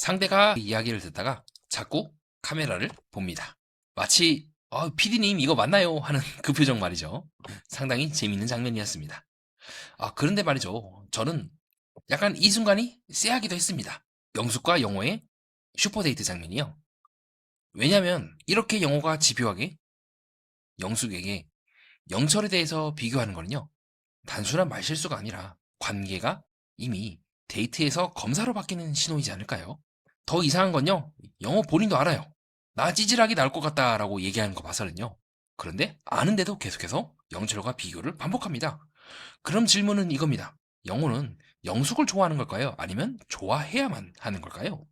상대가 이야기를 듣다가 자꾸 카메라를 봅니다. 마치 PD님 이거 맞나요? 하는 그 표정 말이죠. 상당히 재밌는 장면이었습니다. 그런데 말이죠. 저는 약간 이 순간이 쎄하기도 했습니다. 영숙과 영호의 슈퍼데이트 장면이요. 왜냐면 이렇게 영호가 집요하게 영숙에게 영철에 대해서 비교하는 거는요. 단순한 말실수가 아니라 관계가 이미 데이트에서 검사로 바뀌는 신호이지 않을까요? 더 이상한 건요. 영호 본인도 알아요. 나 찌질하게 나올 것 같다라고 얘기하는 거 봐서는요. 그런데 아는데도 계속해서 영철과 비교를 반복합니다. 그럼 질문은 이겁니다. 영호는 영숙을 좋아하는 걸까요? 아니면 좋아해야만 하는 걸까요?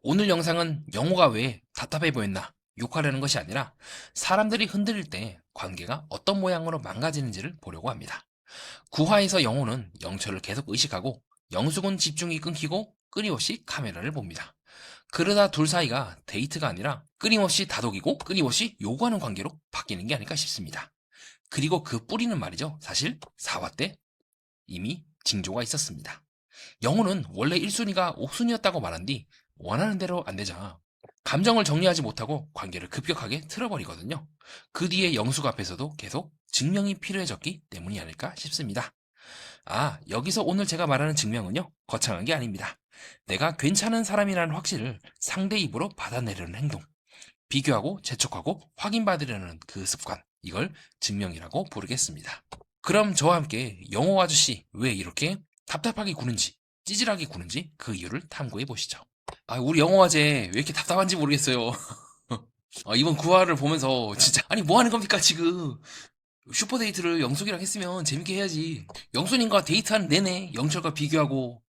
오늘 영상은 영호가 왜 답답해 보였나 욕하려는 것이 아니라 사람들이 흔들릴 때 관계가 어떤 모양으로 망가지는지를 보려고 합니다. 9화에서 영호는 영철을 계속 의식하고 영숙은 집중이 끊기고 끊임없이 카메라를 봅니다. 그러다 둘 사이가 데이트가 아니라 끊임없이 다독이고 끊임없이 요구하는 관계로 바뀌는 게 아닐까 싶습니다. 그리고 그 뿌리는 말이죠. 사실 4화 때 이미 징조가 있었습니다. 영호는 원래 1순위가 옥순이었다고 말한 뒤 원하는 대로 안 되자 감정을 정리하지 못하고 관계를 급격하게 틀어버리거든요. 그 뒤에 영숙 앞에서도 계속 증명이 필요해졌기 때문이 아닐까 싶습니다. 여기서 오늘 제가 말하는 증명은요, 거창한 게 아닙니다. 내가 괜찮은 사람이라는 확신을 상대 입으로 받아내려는 행동, 비교하고 재촉하고 확인받으려는 그 습관, 이걸 증명이라고 부르겠습니다. 그럼 저와 함께 영호 아저씨 왜 이렇게 답답하게 구는지, 찌질하게 구는지 그 이유를 탐구해 보시죠. 우리 영호 아재 왜 이렇게 답답한지 모르겠어요. 이번 9화를 보면서 진짜 아니 뭐 하는 겁니까 지금. 슈퍼데이트를 영숙이랑 했으면 재밌게 해야지. 영순님과 데이트하는 내내 영철과 비교하고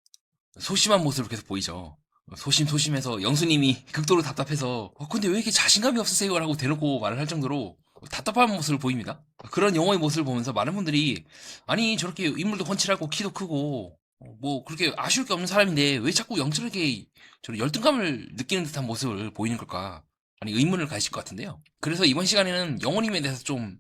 소심한 모습을 계속 보이죠. 소심해서 영수님이 극도로 답답해서 근데 왜 이렇게 자신감이 없으세요? 라고 대놓고 말을 할 정도로 답답한 모습을 보입니다. 그런 영호의 모습을 보면서 많은 분들이 아니 저렇게 인물도 훤칠하고 키도 크고 뭐 그렇게 아쉬울 게 없는 사람인데 왜 자꾸 영철에게 저런 열등감을 느끼는 듯한 모습을 보이는 걸까? 아니 의문을 가지실 것 같은데요. 그래서 이번 시간에는 영호님에 대해서 좀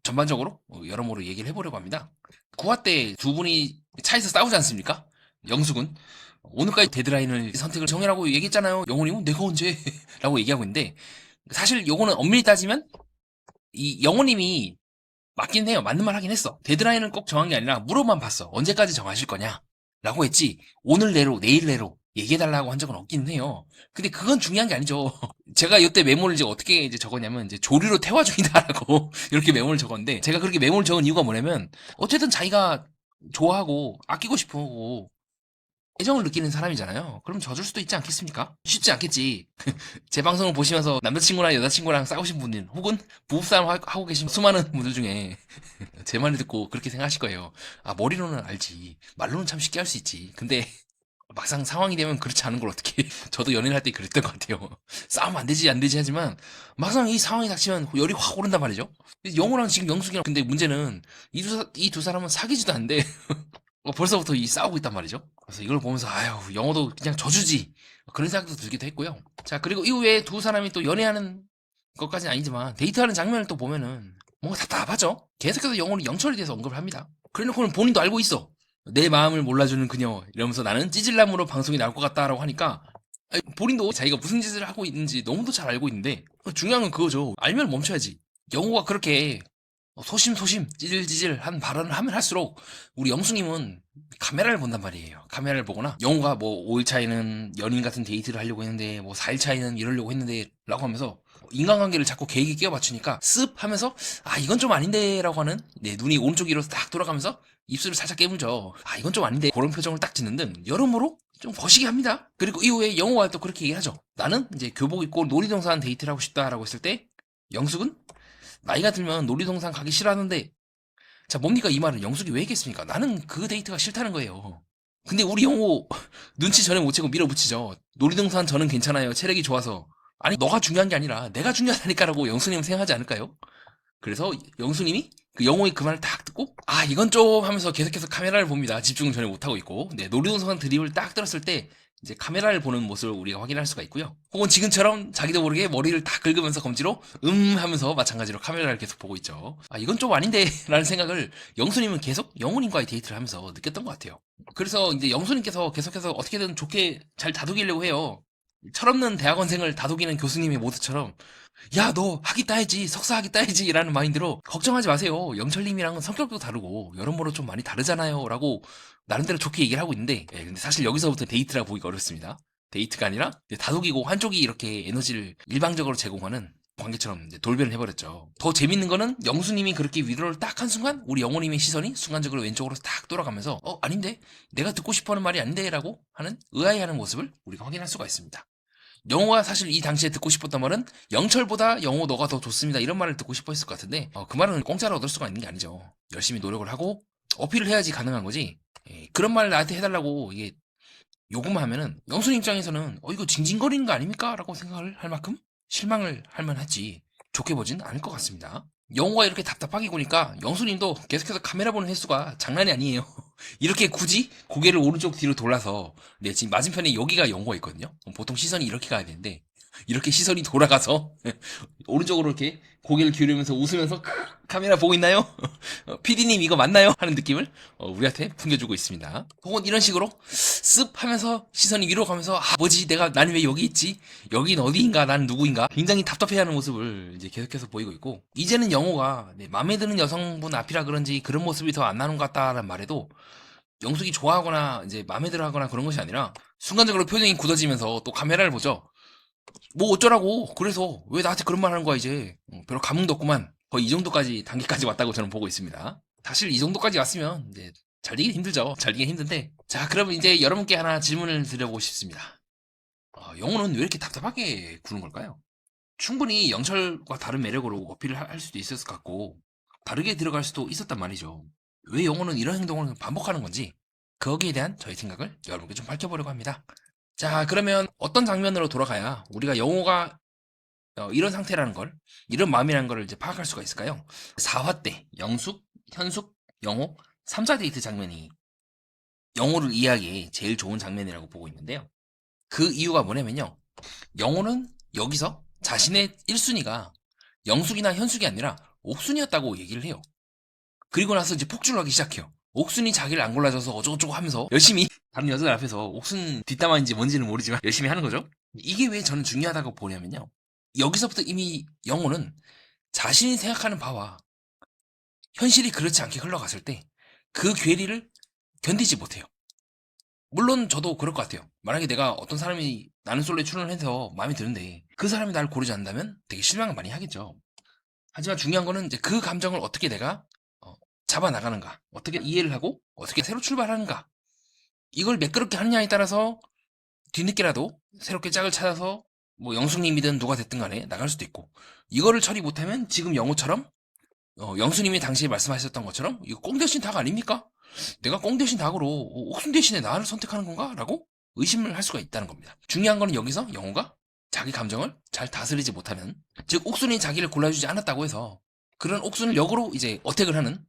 전반적으로 여러모로 얘기를 해보려고 합니다. 9화 때 두 분이 차에서 싸우지 않습니까? 영숙은 오늘까지 데드라인을 선택을 정해라고 얘기했잖아요. 영호님은 내가 언제? 라고 얘기하고 있는데 사실 요거는 엄밀히 따지면 이 영호님이 맞긴 해요. 맞는 말 하긴 했어. 데드라인을 꼭 정한 게 아니라 물어만 봤어. 언제까지 정하실 거냐? 라고 했지 오늘 내로 내일 내로 얘기해달라고 한 적은 없긴 해요. 근데 그건 중요한 게 아니죠. 제가 이때 메모를 이제 어떻게 이제 적었냐면 이제 조류로 태화 중이다라고 이렇게 메모를 적었는데 제가 그렇게 메모를 적은 이유가 뭐냐면 어쨌든 자기가 좋아하고 아끼고 싶고 애정을 느끼는 사람이잖아요. 그럼 져줄 수도 있지 않겠습니까? 쉽지 않겠지. 제 방송을 보시면서 남자친구랑 여자친구랑 싸우신 분들 혹은 부부싸움 하고 계신 수많은 분들 중에 제 말을 듣고 그렇게 생각하실 거예요. 머리로는 알지. 말로는 참 쉽게 할 수 있지. 근데 막상 상황이 되면 그렇지 않은 걸 어떻게 저도 연애를 할 때 그랬던 것 같아요. 싸우면 안 되지 하지만 막상 이 상황이 닥치면 열이 확 오른단 말이죠. 영호랑 지금 영숙이랑 근데 문제는 이 두 사람은 사귀지도 않는데 벌써부터 싸우고 있단 말이죠. 그래서 이걸 보면서 영어도 그냥 져주지 그런 생각도 들기도 했고요. 자 그리고 이후에 두 사람이 또 연애하는 것까지는 아니지만 데이트하는 장면을 또 보면은 뭔가 답답하죠. 계속해서 영어는 영철에 대해서 언급을 합니다. 그래놓고는 본인도 알고 있어. 내 마음을 몰라주는 그녀 이러면서 나는 찌질남으로 방송이 나올 것 같다라고 하니까 본인도 자기가 무슨 짓을 하고 있는지 너무도 잘 알고 있는데 중요한 건 그거죠. 알면 멈춰야지. 영호가 그렇게 소심 찌질한 발언을 하면 할수록 우리 영수님은 카메라를 본단 말이에요. 카메라를 보거나 영호가 뭐 5일 차이는 연인 같은 데이트를 하려고 했는데 뭐 4일 차이는 이러려고 했는데 라고 하면서 인간관계를 자꾸 계획에 끼워 맞추니까 습 하면서 이건 좀 아닌데 라고 하는 눈이 오른쪽 위로 딱 돌아가면서 입술을 살짝 깨물죠. 이건 좀 아닌데 그런 표정을 딱 짓는 등 여러모로 좀 거시기 합니다. 그리고 이후에 영호가 또 그렇게 얘기하죠. 나는 이제 교복 입고 놀이동산 데이트를 하고 싶다라고 했을 때 영숙은 나이가 들면 놀이동산 가기 싫어하는데 자 뭡니까 이 말은 영숙이 왜 했겠습니까? 나는 그 데이트가 싫다는 거예요. 근데 우리 영호 눈치 전혀 못 채고 밀어붙이죠. 놀이동산 저는 괜찮아요. 체력이 좋아서. 아니 너가 중요한 게 아니라 내가 중요하다니까라고 영수님은 생각하지 않을까요? 그래서 영수님이 그 영호의 그 말을 딱 듣고 이건 좀 하면서 계속해서 카메라를 봅니다. 집중을 전혀 못하고 있고 놀이동산 드립을 딱 들었을 때 이제 카메라를 보는 모습을 우리가 확인할 수가 있고요. 혹은 지금처럼 자기도 모르게 머리를 딱 긁으면서 검지로 하면서 마찬가지로 카메라를 계속 보고 있죠. 이건 좀 아닌데 라는 생각을 영수님은 계속 영호님과의 데이트를 하면서 느꼈던 것 같아요. 그래서 이제 영수님께서 계속해서 어떻게든 좋게 잘 다독이려고 해요. 철없는 대학원생을 다독이는 교수님의 모드처럼 야, 너 학위 따야지, 석사 학위 따야지 라는 마인드로 걱정하지 마세요. 영철님이랑은 성격도 다르고 여러모로 좀 많이 다르잖아요 라고 나름대로 좋게 얘기를 하고 있는데, 근데 사실 여기서부터 데이트라 보기가 어렵습니다. 데이트가 아니라 다독이고 한쪽이 이렇게 에너지를 일방적으로 제공하는 관계처럼 이제 돌변을 해버렸죠. 더 재밌는 거는 영수님이 그렇게 위로를 딱 한 순간 우리 영호님의 시선이 순간적으로 왼쪽으로 딱 돌아가면서 아닌데? 내가 듣고 싶어하는 말이 아닌데? 라고 하는 의아해하는 모습을 우리가 확인할 수가 있습니다. 영호가 사실 이 당시에 듣고 싶었던 말은 영철보다 영호 너가 더 좋습니다 이런 말을 듣고 싶어 했을 것 같은데, 그 말은 공짜로 얻을 수가 있는 게 아니죠. 열심히 노력을 하고 어필을 해야지 가능한 거지. 그런 말 나한테 해달라고 이게 요구만 하면은 영순 입장에서는 이거 징징거리는 거 아닙니까? 라고 생각을 할 만큼 실망을 할 만하지 좋게 보진 않을 것 같습니다. 영호가 이렇게 답답하게 구니까 영수님도 계속해서 카메라 보는 횟수가 장난이 아니에요. 이렇게 굳이 고개를 오른쪽 뒤로 돌아서, 네, 지금 맞은편에 여기가 영호가 있거든요. 보통 시선이 이렇게 가야 되는데 이렇게 시선이 돌아가서 오른쪽으로 이렇게 고개를 기울이면서 웃으면서 카메라 보고 있나요? PD님 이거 맞나요? 하는 느낌을 우리한테 풍겨주고 있습니다. 혹은 이런 식으로 쓱 하면서 시선이 위로 가면서 뭐지 나는 왜 여기 있지? 여긴 어디인가? 나는 누구인가? 굉장히 답답해하는 모습을 이제 계속해서 보이고 있고, 이제는 영호가 마음에 드는 여성분 앞이라 그런지 그런 모습이 더 안 나는 것 같다라는 말에도 영숙이 좋아하거나 이제 마음에 들어하거나 그런 것이 아니라 순간적으로 표정이 굳어지면서 또 카메라를 보죠. 뭐 어쩌라고, 그래서 왜 나한테 그런 말 하는 거야 이제. 별로 감흥도 없구만. 거의 이 정도까지 단계까지 왔다고 저는 보고 있습니다. 사실 이 정도까지 왔으면 이제 잘 되긴 힘들죠. 잘 되긴 힘든데, 자 그러면 이제 여러분께 하나 질문을 드려보고 싶습니다. 영호는 왜 이렇게 답답하게 구는 걸까요? 충분히 영철과 다른 매력으로 어필을 할 수도 있었을 것 같고 다르게 들어갈 수도 있었단 말이죠. 왜 영호는 이런 행동을 반복하는 건지, 거기에 대한 저희 생각을 여러분께 좀 밝혀보려고 합니다. 자 그러면 어떤 장면으로 돌아가야 우리가 영호가 이런 상태라는 걸, 이런 마음이라는 걸 이제 파악할 수가 있을까요? 4화 때 영숙, 현숙, 영호 3자 데이트 장면이 영호를 이해하기에 제일 좋은 장면이라고 보고 있는데요. 그 이유가 뭐냐면요, 영호는 여기서 자신의 1순위가 영숙이나 현숙이 아니라 옥순이었다고 얘기를 해요. 그리고 나서 이제 폭주를 하기 시작해요. 옥순이 자기를 안 골라줘서 어쩌고저쩌고 하면서 열심히 다른 여자들 앞에서 옥순 뒷담화인지 뭔지는 모르지만 열심히 하는 거죠. 이게 왜 저는 중요하다고 보냐면요, 여기서부터 이미 영호는 자신이 생각하는 바와 현실이 그렇지 않게 흘러갔을 때 그 괴리를 견디지 못해요. 물론 저도 그럴 것 같아요. 만약에 내가 어떤 사람이 나는 솔로에 출연을 해서 마음에 드는데 그 사람이 나를 고르지 않는다면 되게 실망을 많이 하겠죠. 하지만 중요한 거는 이제 그 감정을 어떻게 내가 잡아나가는가, 어떻게 이해를 하고 어떻게 새로 출발하는가, 이걸 매끄럽게 하느냐에 따라서 뒤늦게라도 새롭게 짝을 찾아서 뭐 영숙님이든 누가 됐든 간에 나갈 수도 있고, 이거를 처리 못하면 지금 영호처럼 영수님이 당시에 말씀하셨던 것처럼 이거 꽁 대신 닭 아닙니까? 내가 꽁 대신 닭으로 옥순 대신에 나를 선택하는 건가? 라고 의심을 할 수가 있다는 겁니다. 중요한 거는 여기서 영호가 자기 감정을 잘 다스리지 못하는, 즉 옥순이 자기를 골라주지 않았다고 해서 그런 옥순을 역으로 이제 어택을 하는,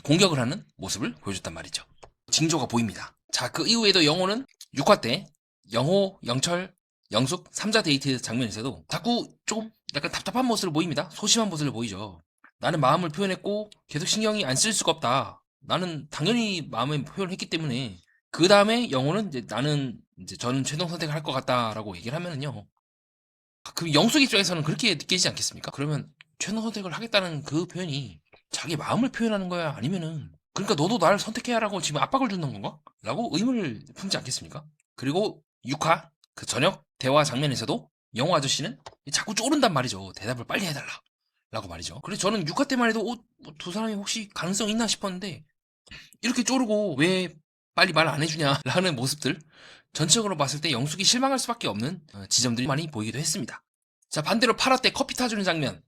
공격을 하는 모습을 보여줬단 말이죠. 징조가 보입니다. 자, 그 이후에도 영호는 6화 때 영호, 영철, 영숙 3자 데이트 장면에서도 자꾸 조금 약간 답답한 모습을 보입니다. 소심한 모습을 보이죠. 나는 마음을 표현했고 계속 신경이 안 쓸 수가 없다. 나는 당연히 마음의 표현을 했기 때문에. 그 다음에 영호는 이제 저는 최종 선택을 할 것 같다라고 얘기를 하면은요, 그 영숙 입장에서는 그렇게 느끼지 않겠습니까? 그러면 최종 선택을 하겠다는 그 표현이 자기 마음을 표현하는 거야? 아니면은 그러니까 너도 나를 선택해야라고 지금 압박을 주는 건가? 라고 의문을 품지 않겠습니까? 그리고 6화 그 저녁 대화 장면에서도 영호 아저씨는 자꾸 쪼른단 말이죠. 대답을 빨리 해달라 라고 말이죠. 그래서 저는 6화 때만 해도 두 사람이 혹시 가능성 있나 싶었는데, 이렇게 쪼르고 왜 빨리 말 안 해주냐 라는 모습들, 전체적으로 봤을 때 영숙이 실망할 수밖에 없는 지점들이 많이 보이기도 했습니다. 자, 반대로 8화 때 커피 타주는 장면,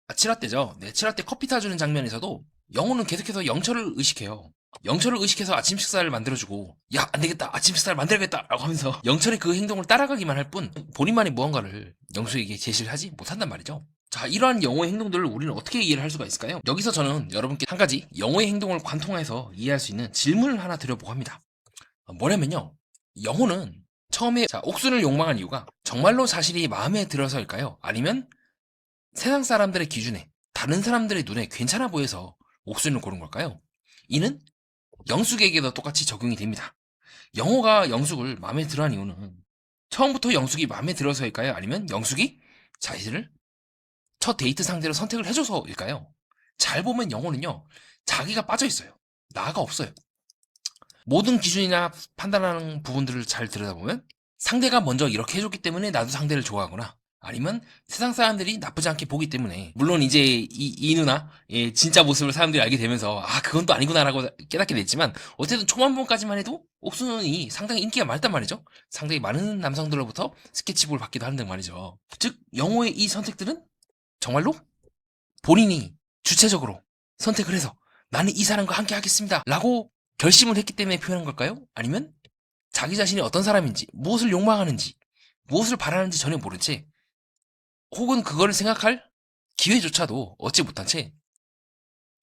7화 때죠. 7화 때 커피 타주는 장면에서도 영호는 계속해서 영철을 의식해요. 영철을 의식해서 아침 식사를 만들어주고, 야, 안 되겠다, 아침 식사를 만들어야겠다 라고 하면서 영철의 그 행동을 따라가기만 할 뿐 본인만의 무언가를 영숙에게 제시를 하지 못한단 말이죠. 자, 이러한 영호의 행동들을 우리는 어떻게 이해를 할 수가 있을까요? 여기서 저는 여러분께 한 가지 영호의 행동을 관통해서 이해할 수 있는 질문을 하나 드려보고 합니다. 뭐냐면요, 영호는 처음에 옥순을 욕망한 이유가 정말로 자신이 마음에 들어서일까요? 아니면 세상 사람들의 기준에, 다른 사람들의 눈에 괜찮아 보여서 옥순을 고른 걸까요? 이는 영숙에게도 똑같이 적용이 됩니다. 영호가 영숙을 마음에 들어한 이유는 처음부터 영숙이 마음에 들어서일까요? 아니면 영숙이 자신을 첫 데이트 상대로 선택을 해줘서일까요? 잘 보면 영호는요, 자기가 빠져있어요. 나가 없어요. 모든 기준이나 판단하는 부분들을 잘 들여다보면 상대가 먼저 이렇게 해줬기 때문에 나도 상대를 좋아하거나, 아니면 세상 사람들이 나쁘지 않게 보기 때문에, 물론 이제 이 누나 진짜 모습을 사람들이 알게 되면서 아 그건 또 아니구나라고 깨닫게 됐지만, 어쨌든 초반부까지만 해도 옥순이 상당히 인기가 많단 말이죠. 상당히 많은 남성들로부터 스케치북을 받기도 하는데 말이죠. 즉 영호의 이 선택들은 정말로 본인이 주체적으로 선택을 해서 나는 이 사람과 함께 하겠습니다 라고 결심을 했기 때문에 표현한 걸까요? 아니면 자기 자신이 어떤 사람인지, 무엇을 욕망하는지, 무엇을 바라는지 전혀 모른 채, 혹은 그거를 생각할 기회조차도 얻지 못한 채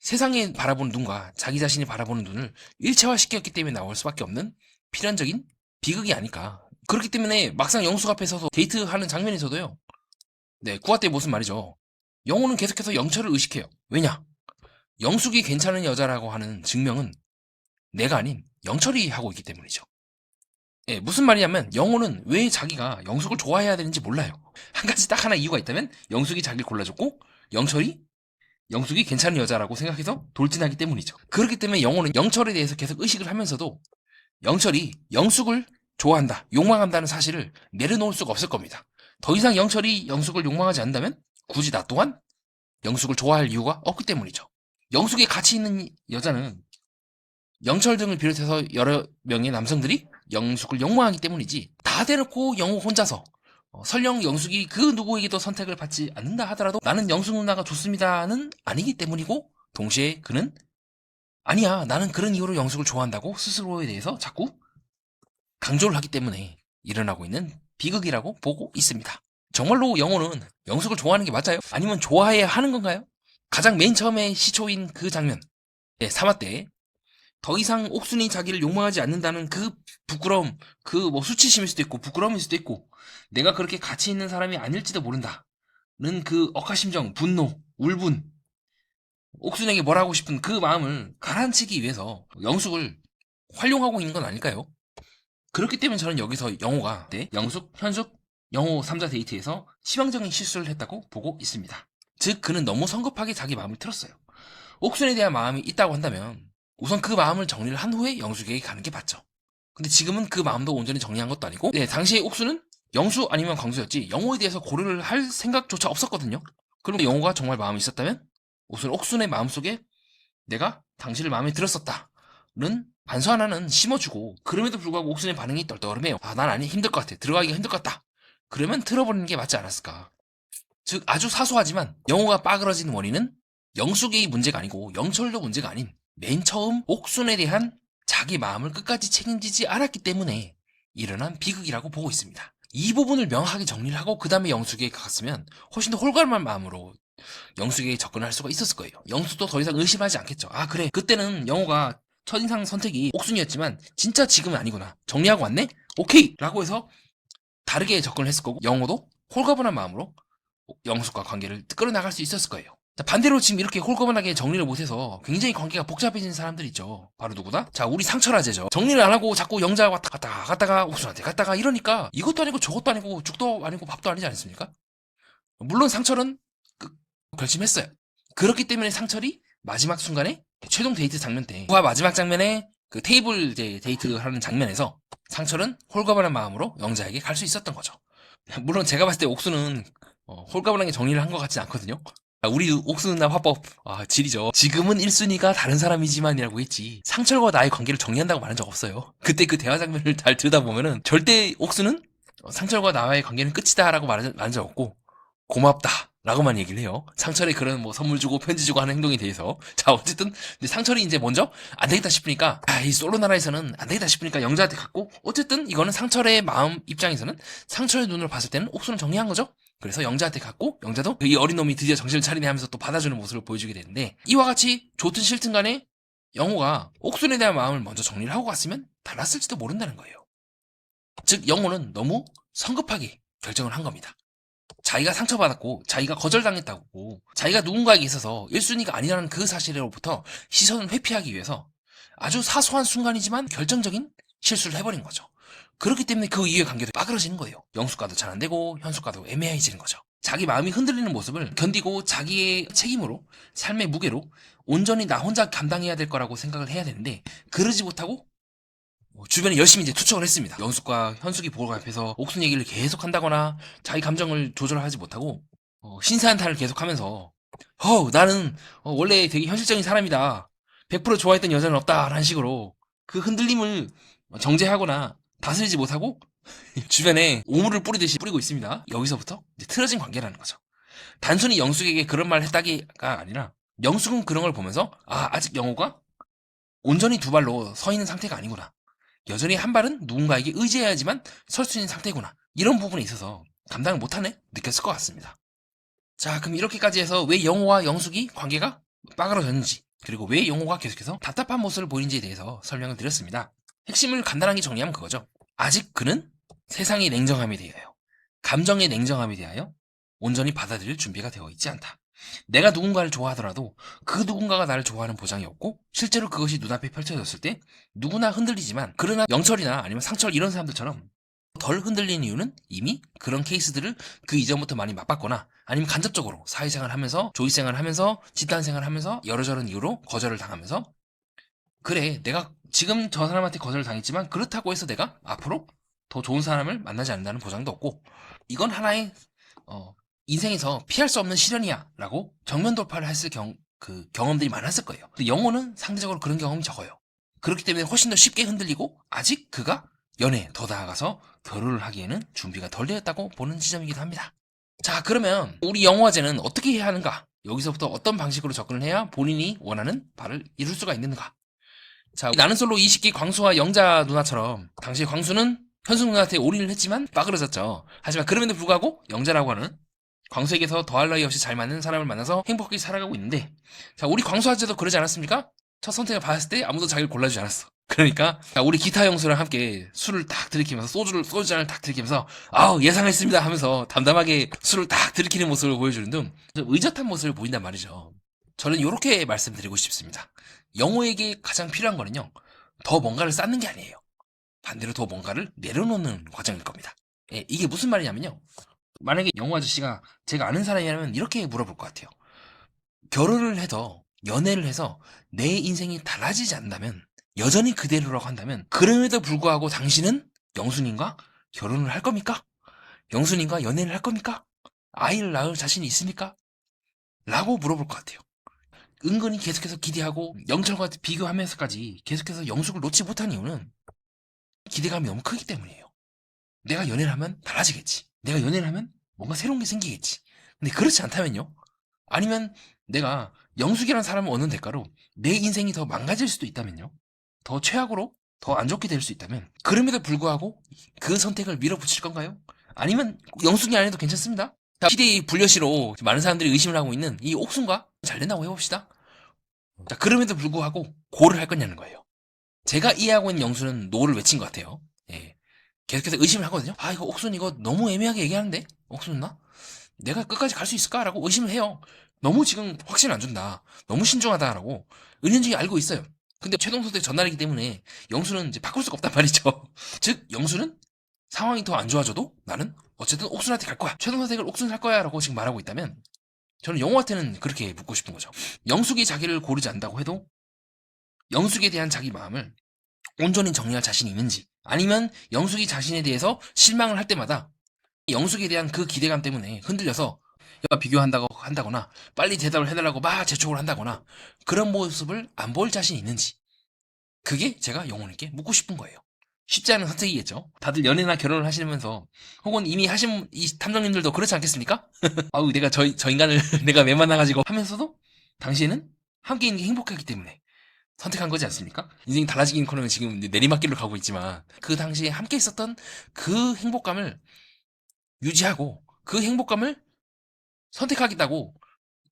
세상에 바라보는 눈과 자기 자신이 바라보는 눈을 일체화시켰기 때문에 나올 수밖에 없는 필연적인 비극이 아닐까. 그렇기 때문에 막상 영숙 앞에서도 데이트하는 장면에서도요, 네, 구화 때 무슨 말이죠. 영호는 계속해서 영철을 의식해요. 왜냐? 영숙이 괜찮은 여자라고 하는 증명은 내가 아닌 영철이 하고 있기 때문이죠. 예, 무슨 말이냐면 영호는 왜 자기가 영숙을 좋아해야 되는지 몰라요. 한 가지 딱 하나 이유가 있다면 영숙이 자기를 골라줬고 영숙이 괜찮은 여자라고 생각해서 돌진하기 때문이죠. 그렇기 때문에 영호는 영철에 대해서 계속 의식을 하면서도 영철이 영숙을 좋아한다, 욕망한다는 사실을 내려놓을 수가 없을 겁니다. 더 이상 영철이 영숙을 욕망하지 않는다면 굳이 나 또한 영숙을 좋아할 이유가 없기 때문이죠. 영숙에 가치 있는 여자는 영철 등을 비롯해서 여러 명의 남성들이 영숙을 욕망하기 때문이지, 다 대놓고 영호 혼자서 설령 영숙이 그 누구에게도 선택을 받지 않는다 하더라도 나는 영숙 누나가 좋습니다는 아니기 때문이고, 동시에 그는 아니야 나는 그런 이유로 영숙을 좋아한다고 스스로에 대해서 자꾸 강조를 하기 때문에 일어나고 있는 비극이라고 보고 있습니다. 정말로 영호는 영숙을 좋아하는 게 맞아요? 아니면 좋아해야 하는 건가요? 가장 맨 처음에 시초인 그 장면, 3화 때 더 이상 옥순이 자기를 욕망하지 않는다는 그 부끄러움, 그 뭐 수치심일 수도 있고 부끄러움일 수도 있고 내가 그렇게 가치 있는 사람이 아닐지도 모른다는 그 억하심정, 분노, 울분, 옥순에게 뭘 하고 싶은 그 마음을 가라앉히기 위해서 영숙을 활용하고 있는 건 아닐까요? 그렇기 때문에 저는 여기서 영호가 영숙, 현숙, 영호 3자 데이트에서 치명적인 실수를 했다고 보고 있습니다. 즉 그는 너무 성급하게 자기 마음을 틀었어요. 옥순에 대한 마음이 있다고 한다면 우선 그 마음을 정리를 한 후에 영숙에게 가는 게 맞죠. 근데 지금은 그 마음도 온전히 정리한 것도 아니고, 당시에 옥수는 영수 아니면 광수였지 영호에 대해서 고려를 할 생각조차 없었거든요. 그럼 영호가 정말 마음이 있었다면 우선 옥순의 마음속에 내가 당신을 마음에 들었었다는 안서 하나는 심어주고, 그럼에도 불구하고 옥순의 반응이 떨떠름해요. 아, 난 아니 힘들 것 같아, 들어가기가 힘들 것 같다, 그러면 틀어버리는 게 맞지 않았을까. 즉 아주 사소하지만 영호가 빠그러진 원인은 영숙의 문제가 아니고 영철도 문제가 아닌 맨 처음 옥순에 대한 자기 마음을 끝까지 책임지지 않았기 때문에 일어난 비극이라고 보고 있습니다. 이 부분을 명확하게 정리를 하고 그 다음에 영숙에게 갔으면 훨씬 더 홀가름한 마음으로 영숙에게 접근할 수가 있었을 거예요. 영숙도 더 이상 의심하지 않겠죠. 아 그래, 그때는 영호가 첫인상 선택이 옥순이었지만 진짜 지금은 아니구나, 정리하고 왔네? 오케이! 라고 해서 다르게 접근을 했을 거고, 영호도 홀가분한 마음으로 영숙과 관계를 끌어나갈 수 있었을 거예요. 자, 반대로 지금 이렇게 홀가분하게 정리를 못해서 굉장히 관계가 복잡해진 사람들 있죠. 바로 누구다? 자, 우리 상철아재죠. 정리를 안 하고 자꾸 영자 갔다가 옥순한테 갔다가 이러니까 이것도 아니고 저것도 아니고 죽도 아니고 밥도 아니지 않습니까? 물론 상철은 결심했어요. 그렇기 때문에 상철이 마지막 순간에 최종 데이트 장면 때, 그와 마지막 장면에 그 테이블 이제 데이트하는 장면에서 상철은 홀가분한 마음으로 영자에게 갈 수 있었던 거죠. 물론 제가 봤을 때 옥수는 홀가분하게 정리를 한 것 같진 않거든요. 우리 옥수 누나 화법 지리죠. 지금은 1순위가 다른 사람이지만이라고 했지 상철과 나의 관계를 정리한다고 말한 적 없어요. 그때 그 대화 장면을 잘 들여다보면은 절대 옥수는 상철과 나의 관계는 끝이다 라고 말한 적 없고 고맙다 라고만 얘기를 해요. 상철의 그런 뭐 선물 주고 편지 주고 하는 행동에 대해서. 자, 어쨌든 상철이 이제 먼저 안 되겠다 싶으니까, 이 솔로 나라에서는 안 되겠다 싶으니까 영자한테 갔고, 어쨌든 이거는 상철의 마음 입장에서는 상철의 눈으로 봤을 때는 옥수는 정리한 거죠. 그래서 영자한테 갔고, 영자도 이 어린 놈이 드디어 정신을 차리네 하면서 또 받아주는 모습을 보여주게 되는데, 이와 같이 좋든 싫든 간에 영호가 옥순에 대한 마음을 먼저 정리를 하고 갔으면 달랐을지도 모른다는 거예요. 즉 영호는 너무 성급하게 결정을 한 겁니다. 자기가 상처받았고 자기가 거절당했다고, 자기가 누군가에게 있어서 1순위가 아니라는 그 사실로부터 시선을 회피하기 위해서 아주 사소한 순간이지만 결정적인 실수를 해버린 거죠. 그렇기 때문에 그 이후의 관계도 빠그러지는 거예요. 영숙과도 잘 안 되고 현숙과도 애매해지는 거죠. 자기 마음이 흔들리는 모습을 견디고 자기의 책임으로 삶의 무게로 온전히 나 혼자 감당해야 될 거라고 생각을 해야 되는데 그러지 못하고 주변에 열심히 이제 투척을 했습니다. 영숙과 현숙이 보고 앞에서 옥순 얘기를 계속 한다거나 자기 감정을 조절하지 못하고 신세한탄을 계속하면서 나는 원래 되게 현실적인 사람이다. 100% 좋아했던 여자는 없다. 라는 식으로 그 흔들림을 정제하거나 다스리지 못하고 주변에 오물을 뿌리듯이 뿌리고 있습니다. 여기서부터 이제 틀어진 관계라는 거죠. 단순히 영숙에게 그런 말을 했다기가 아니라 영숙은 그런 걸 보면서 아직 영호가 온전히 두 발로 서 있는 상태가 아니구나. 여전히 한 발은 누군가에게 의지해야지만 설 수 있는 상태구나. 이런 부분에 있어서 감당을 못하네 느꼈을 것 같습니다. 자, 그럼 이렇게까지 해서 왜 영호와 영숙이 관계가 빠그러졌는지 그리고 왜 영호가 계속해서 답답한 모습을 보이는지에 대해서 설명을 드렸습니다. 핵심을 간단하게 정리하면 그거죠. 아직 그는 세상의 냉정함에 대하여 감정의 냉정함에 대하여 온전히 받아들일 준비가 되어 있지 않다. 내가 누군가를 좋아하더라도 그 누군가가 나를 좋아하는 보장이 없고 실제로 그것이 눈앞에 펼쳐졌을 때 누구나 흔들리지만 그러나 영철이나 아니면 상철 이런 사람들처럼 덜 흔들리는 이유는 이미 그런 케이스들을 그 이전부터 많이 맛봤거나 아니면 간접적으로 사회생활을 하면서 조이생활을 하면서 집단생활을 하면서 여러저런 이유로 거절을 당하면서 그래 내가 지금 저 사람한테 거절을 당했지만 그렇다고 해서 내가 앞으로 더 좋은 사람을 만나지 않는다는 보장도 없고 이건 하나의 인생에서 피할 수 없는 시련이야 라고 정면 돌파를 했을 경험들이 많았을 거예요. 근데 영호는 상대적으로 그런 경험이 적어요. 그렇기 때문에 훨씬 더 쉽게 흔들리고 아직 그가 연애에 더 나아가서 결혼을 하기에는 준비가 덜 되었다고 보는 지점이기도 합니다. 자, 그러면 우리 영호화제는 어떻게 해야 하는가? 여기서부터 어떤 방식으로 접근을 해야 본인이 원하는 바를 이룰 수가 있는가? 자, 나는 솔로 20기 광수와 영자 누나처럼 당시 광수는 현숙 누나한테 올인을 했지만 빠그러졌죠. 하지만 그럼에도 불구하고 영자라고 하는 광수에게서 더할 나위 없이 잘 맞는 사람을 만나서 행복하게 살아가고 있는데 자, 우리 광수아재도 그러지 않았습니까? 첫 선택을 받았을 때 아무도 자기를 골라주지 않았어. 그러니까 우리 기타 형수랑 함께 술을 딱 들이키면서 소주잔을 딱 들이키면서 예상했습니다 하면서 담담하게 술을 딱 들이키는 모습을 보여주는 등 의젓한 모습을 보인단 말이죠. 저는 이렇게 말씀드리고 싶습니다. 영호에게 가장 필요한 거는요. 더 뭔가를 쌓는 게 아니에요. 반대로 더 뭔가를 내려놓는 과정일 겁니다. 예, 이게 무슨 말이냐면요. 만약에 영호 아저씨가 제가 아는 사람이라면 이렇게 물어볼 것 같아요. 결혼을 해도 연애를 해서 내 인생이 달라지지 않는다면 여전히 그대로라고 한다면 그럼에도 불구하고 당신은 영수님과 결혼을 할 겁니까? 영수님과 연애를 할 겁니까? 아이를 낳을 자신이 있습니까? 라고 물어볼 것 같아요. 은근히 계속해서 기대하고 영철과 비교하면서까지 계속해서 영숙을 놓지 못한 이유는 기대감이 너무 크기 때문이에요. 내가 연애를 하면 달라지겠지. 내가 연애를 하면 뭔가 새로운 게 생기겠지. 근데 그렇지 않다면요? 아니면 내가 영숙이라는 사람을 얻는 대가로 내 인생이 더 망가질 수도 있다면요? 더 최악으로 더 안 좋게 될 수 있다면 그럼에도 불구하고 그 선택을 밀어붙일 건가요? 아니면 영숙이 안 해도 괜찮습니다. 자, 시대의 불려시로 많은 사람들이 의심을 하고 있는 이 옥순과 잘 된다고 해봅시다. 자, 그럼에도 불구하고 고를 할 거냐는 거예요. 제가 이해하고 있는 영수는 노를 외친 것 같아요. 예. 계속해서 의심을 하거든요. 이거 옥순 이거 너무 애매하게 얘기하는데? 옥순 누나? 내가 끝까지 갈 수 있을까? 라고 의심을 해요. 너무 지금 확신을 안 준다. 너무 신중하다라고 은연중에 알고 있어요. 근데 최종 선택 전날이기 때문에 영수는 이제 바꿀 수가 없단 말이죠. 즉 영수는 상황이 더 안 좋아져도 나는 어쨌든 옥순한테 갈 거야. 최종 선택을 옥순 할 거야 라고 지금 말하고 있다면 저는 영호한테는 그렇게 묻고 싶은 거죠. 영숙이 자기를 고르지 않는다고 해도 영숙에 대한 자기 마음을 온전히 정리할 자신이 있는지 아니면 영숙이 자신에 대해서 실망을 할 때마다 영숙에 대한 그 기대감 때문에 흔들려서 비교한다거나 빨리 대답을 해달라고 막 재촉을 한다거나 그런 모습을 안 보일 자신이 있는지 그게 제가 영호님께 묻고 싶은 거예요. 쉽지 않은 선택이겠죠. 다들 연애나 결혼을 하시면서 혹은 이미 하신 이 탐정님들도 그렇지 않겠습니까? 내가 저 인간을 내가 왜 만나가지고 하면서도 당신은 함께 있는 게 행복하기 때문에 선택한 거지 않습니까? 인생이 달라지긴커녕 지금 내리막길로 가고 있지만 그 당시에 함께 있었던 그 행복감을 유지하고 그 행복감을 선택하겠다고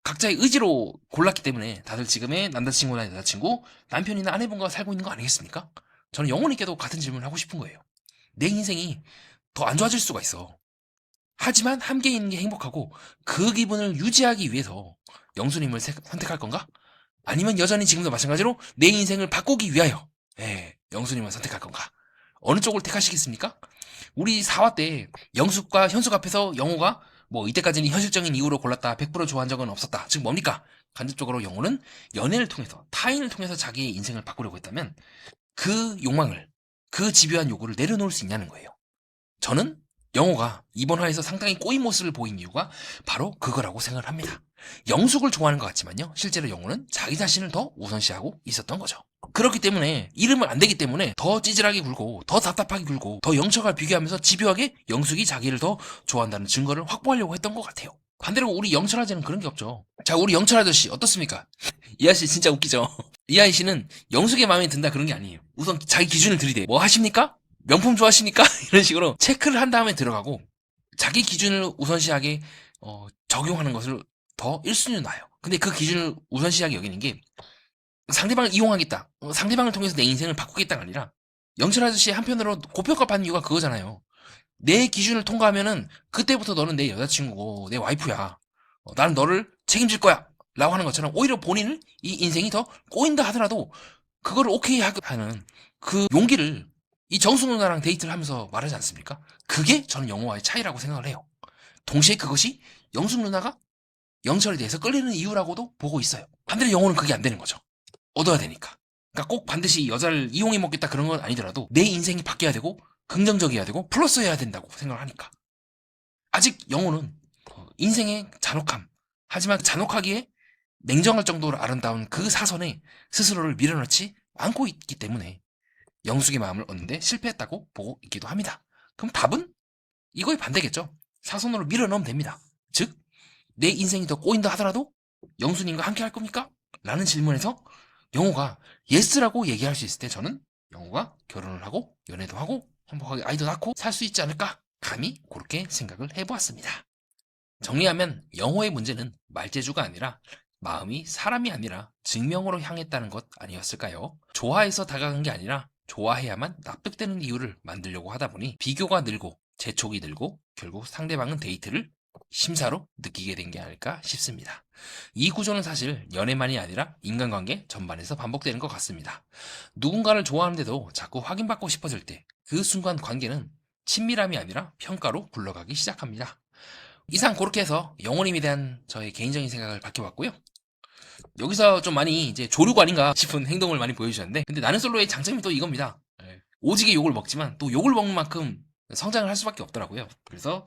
각자의 의지로 골랐기 때문에 다들 지금의 남자친구나 여자친구, 남편이나 아내분과 살고 있는 거 아니겠습니까? 저는 영호님께도 같은 질문을 하고 싶은 거예요. 내 인생이 더 안 좋아질 수가 있어. 하지만 함께 있는 게 행복하고 그 기분을 유지하기 위해서 영수님을 선택할 건가? 아니면 여전히 지금도 마찬가지로 내 인생을 바꾸기 위하여 영수님을 선택할 건가? 어느 쪽을 택하시겠습니까? 우리 4화 때 영숙과 현숙 앞에서 영호가 뭐 이때까지는 현실적인 이유로 골랐다, 100% 좋아한 적은 없었다. 즉 뭡니까? 간접적으로 영호는 연애를 통해서, 타인을 통해서 자기의 인생을 바꾸려고 했다면 그 욕망을, 그 집요한 요구를 내려놓을 수 있냐는 거예요. 저는 영호가 이번 화에서 상당히 꼬인 모습을 보인 이유가 바로 그거라고 생각을 합니다. 영숙을 좋아하는 것 같지만요, 실제로 영호는 자기 자신을 더 우선시하고 있었던 거죠. 그렇기 때문에 이름을 안 되기 때문에 더 찌질하게 굴고 더 답답하게 굴고 더 영철과 비교하면서 집요하게 영숙이 자기를 더 좋아한다는 증거를 확보하려고 했던 것 같아요. 반대로 우리 영철 아저씨는 그런 게 없죠. 자, 우리 영철 아저씨 어떻습니까? 이 아저씨 진짜 웃기죠. 이 아저씨는 영숙의 마음에 든다 그런 게 아니에요. 우선 자기 기준을 들이대. 뭐 하십니까? 명품 좋아하십니까? 이런 식으로 체크를 한 다음에 들어가고 자기 기준을 우선시하게 적용하는 것을 더 1순위로 놔요. 근데 그 기준을 우선시하게 여기는 게 상대방을 이용하겠다, 상대방을 통해서 내 인생을 바꾸겠다가 아니라, 영철 아저씨 한편으로 고평가 받는 이유가 그거잖아요. 내 기준을 통과하면은 그때부터 너는 내 여자친구고 내 와이프야, 나는 너를 책임질 거야 라고 하는 것처럼 오히려 본인을 이 인생이 더 꼬인다 하더라도 그걸 오케이 하는 그 용기를 이 정수 누나랑 데이트를 하면서 말하지 않습니까? 그게 저는 영호와의 차이라고 생각을 해요. 동시에 그것이 영숙 누나가 영철에 대해서 끌리는 이유라고도 보고 있어요. 반대로 영호는 그게 안 되는 거죠. 얻어야 되니까. 그러니까 꼭 반드시 여자를 이용해 먹겠다 그런 건 아니더라도 내 인생이 바뀌어야 되고 긍정적이어야 되고 플러스해야 된다고 생각을 하니까. 아직 영호는 인생의 잔혹함, 하지만 잔혹하기에 냉정할 정도로 아름다운 그 사선에 스스로를 밀어넣지 않고 있기 때문에 영숙의 마음을 얻는데 실패했다고 보고 있기도 합니다. 그럼 답은 이거의 반대겠죠. 사선으로 밀어넣으면 됩니다. 즉, 내 인생이 더 꼬인다 하더라도 영수님과 함께 할 겁니까? 라는 질문에서 영호가 예스라고 얘기할 수 있을 때 저는 영호가 결혼을 하고 연애도 하고 행복하게 아이도 낳고 살 수 있지 않을까? 감히 그렇게 생각을 해보았습니다. 정리하면 영호의 문제는 말재주가 아니라 마음이 사람이 아니라 증명으로 향했다는 것 아니었을까요? 좋아해서 다가간 게 아니라 좋아해야만 납득되는 이유를 만들려고 하다 보니 비교가 늘고 재촉이 늘고 결국 상대방은 데이트를 심사로 느끼게 된 게 아닐까 싶습니다. 이 구조는 사실 연애만이 아니라 인간관계 전반에서 반복되는 것 같습니다. 누군가를 좋아하는데도 자꾸 확인받고 싶어질 때 그 순간 관계는 친밀함이 아니라 평가로 굴러가기 시작합니다. 이상 그렇게 해서 영호님에 대한 저의 개인적인 생각을 밝혀봤고요. 여기서 좀 많이 이제 조류가 아닌가 싶은 행동을 많이 보여주셨는데, 근데 나는 솔로의 장점이 또 이겁니다. 오지게 욕을 먹지만 또 욕을 먹는 만큼 성장을 할 수밖에 없더라고요. 그래서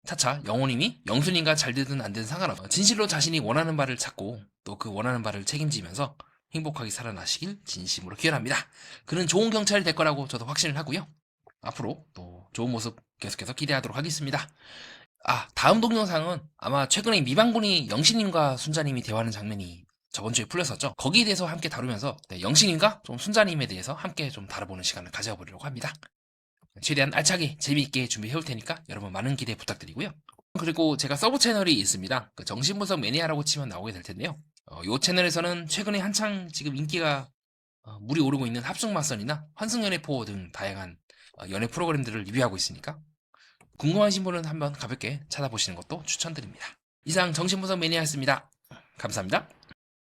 차차 영호님이 영수님과 잘 되든 안 되든 상관없어 진실로 자신이 원하는 바를 찾고 또 그 원하는 바를 책임지면서 행복하게 살아나시길 진심으로 기원합니다. 그는 좋은 경찰이 될 거라고 저도 확신을 하고요. 앞으로 또 좋은 모습 계속해서 기대하도록 하겠습니다. 다음 동영상은 아마 최근에 미방군이 영신님과 순자님이 대화하는 장면이 저번 주에 풀렸었죠. 거기에 대해서 함께 다루면서 영신님과 좀 순자님에 대해서 함께 좀 다뤄보는 시간을 가져보려고 합니다. 최대한 알차게 재미있게 준비해올 테니까 여러분 많은 기대 부탁드리고요. 그리고 제가 서브 채널이 있습니다. 그 정신분석 매니아라고 치면 나오게 될 텐데요. 이 채널에서는 최근에 한창 지금 인기가 물이 오르고 있는 합숙맞선이나 환승연애포 등 다양한 연애 프로그램들을 리뷰하고 있으니까 궁금하신 분은 한번 가볍게 찾아보시는 것도 추천드립니다. 이상 정신분석 매니아였습니다. 감사합니다.